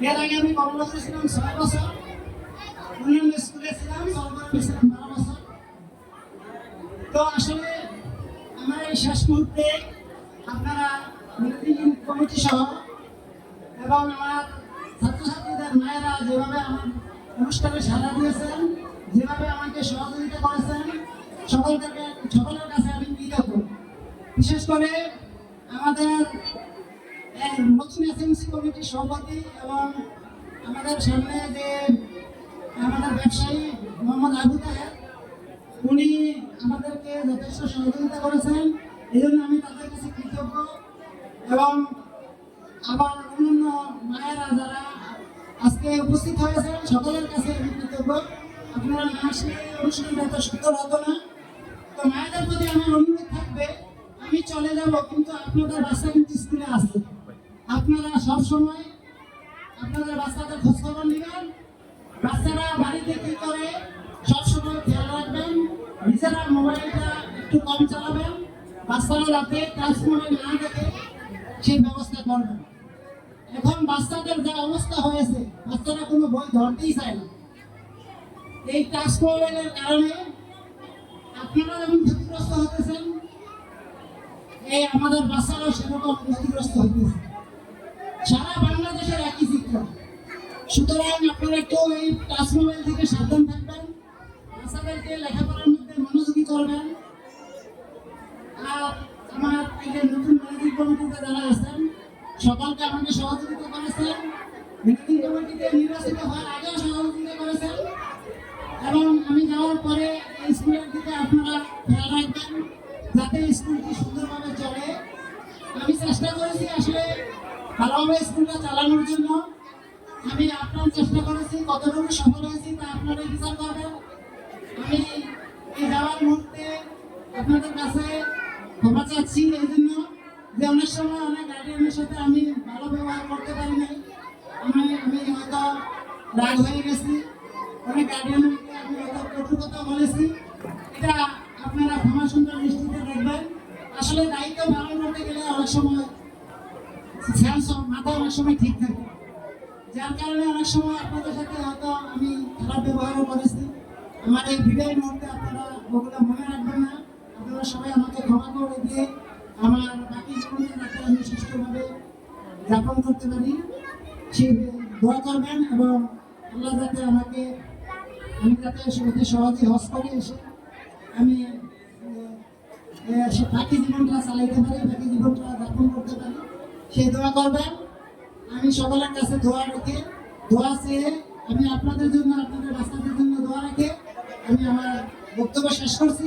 এর আগে আমি কর্মরত ছিলাম 6 বছর, অন্যান্য স্কুলে ছিলাম, সরকারি ছিলাম 12 বছর। তো আসলে আমার এই শেষ মুহূর্তে আপনারা মিটিং কমিটি সহ এবং আমার ছাত্রছাত্রীদের মায়েরা যেভাবে আমার অনুষ্ঠানে সাড়া দিয়েছেন, যেভাবে আমাকে সহযোগিতা করেছেন, সকলের কাছে আমি কৃতজ্ঞ। বিশেষ করে আমাদের নতুন এসএমসি কমিটির সভাপতি এবং আমাদের সামনে যে আমাদের ব্যবসায়ী মোহাম্মদ আবু তাহের, উনি আমাদেরকে যথেষ্ট সহযোগিতা করেছেন, এই জন্য আমি তাদের কাছে কৃতজ্ঞ। এবং আবার অন্যান্য মায়েরা যারা আজকে উপস্থিত হয়েছেন, সকলের কাছে আমি কৃতজ্ঞ। আপনারা না আসলে অনুষ্ঠানটা এত সুন্দর হতো না। তো মায়েদের প্রতি আমার অনুরোধ থাকবে, আমি চলে যাব, কিন্তু আপনাদের বাচ্চা কিন্তু স্কুলে আসবে। আপনারা সবসময় আপনাদের বাচ্চাদের খোঁজখবর নেবেন, বাচ্চারা বাড়িতে কি করে সবসময় খেয়াল রাখবেন, নিজেরা মোবাইলটা একটু কম চালাবেন, বাচ্চারা যাতে ক্লাস মোডে না দেখে সেই ব্যবস্থা করবেন। এখন বাচ্চাদের যা অবস্থা হয়েছে, বাচ্চারা কোনো বই ধরতেই চায় না। এই টাচ মোবাইলের কারণে আপনারা যেমন ক্ষতিগ্রস্ত হতেছেন, এই আমাদের বাচ্চারাও সেরকম ক্ষতিগ্রস্ত হতেছে। সারা বাংলাদেশের একই চিত্র। সুতরাং আপনারা একটু এই টাচ মোবাইল থেকে সাবধান থাকবেন, বাচ্চাদেরকে লেখাপড়ার মধ্যে মনোযোগী করবেন। আর আমার এই যে নতুন ম্যানেজিং কমিটিতে যারা আছেন, সকলকে আমাকে সহযোগিতা করেছেন, ম্যানেজিং কমিটিতে নির্বাচিত হওয়ার আগেও সহযোগিতা করেছেন। এবং আমি যাওয়ার পরে এই স্কুলের দিকে আপনারা খেয়াল রাখবেন, যাতে স্কুলটি সুন্দরভাবে চলে। আমি চেষ্টা করেছি আসলে ভালোভাবে স্কুলটা চালানোর জন্য। আমি আপনার চেষ্টা করেছি, কতটুকু সফল হয়েছি তা আপনারাই বিচার করবেন। আমি এই যাওয়ার মুহূর্তে আপনাদের কাছে ক্ষমা চাচ্ছি এই জন্য যে অনেক সময় অনেক গার্ডিয়ানের সাথে আমি ভালো ব্যবহার করতে পারি নাই। আমি হয়তো রাগ হয়ে গেছি, অনেক গার্ডিয়ানকে আমি হয়তো কটু কথা বলেছি। এটা আপনারা ক্ষমা সুন্দর দৃষ্টিতে দেখবেন। আসলে দায়িত্ব পালন করতে গেলে অনেক সময় মাথা অনেক সময় ঠিক থাকে, যার কারণে অনেক সময় আপনাদের সাথে হয়তো আমি খারাপ ব্যবহারও করেছি। আমার এই বিদায় মুহূর্তে আপনারা ওগুলো মনে রাখবেন না। আপনারা সবাই আমাকে ক্ষমা করে দিয়ে আমার বাকি জীবনের যাতে আমি সুষ্ঠুভাবে যাপন করতে পারি সেই দোয়া করবেন। এবং আল্লাহ যাতে আমি যাতে অতি সহজে হজ করে এসে আমি বাকি জীবনটা চালাইতে পারি, বাকি জীবনটা যাপন করতে পারি, সেই দোয়া করবেন। আমি সকলের কাছে দোয়া চেয়ে আমি আপনাদের জন্য, আপনাদের বাচ্চাদের জন্য দোয়া রেখে আমি আমার বক্তব্য শেষ করছি।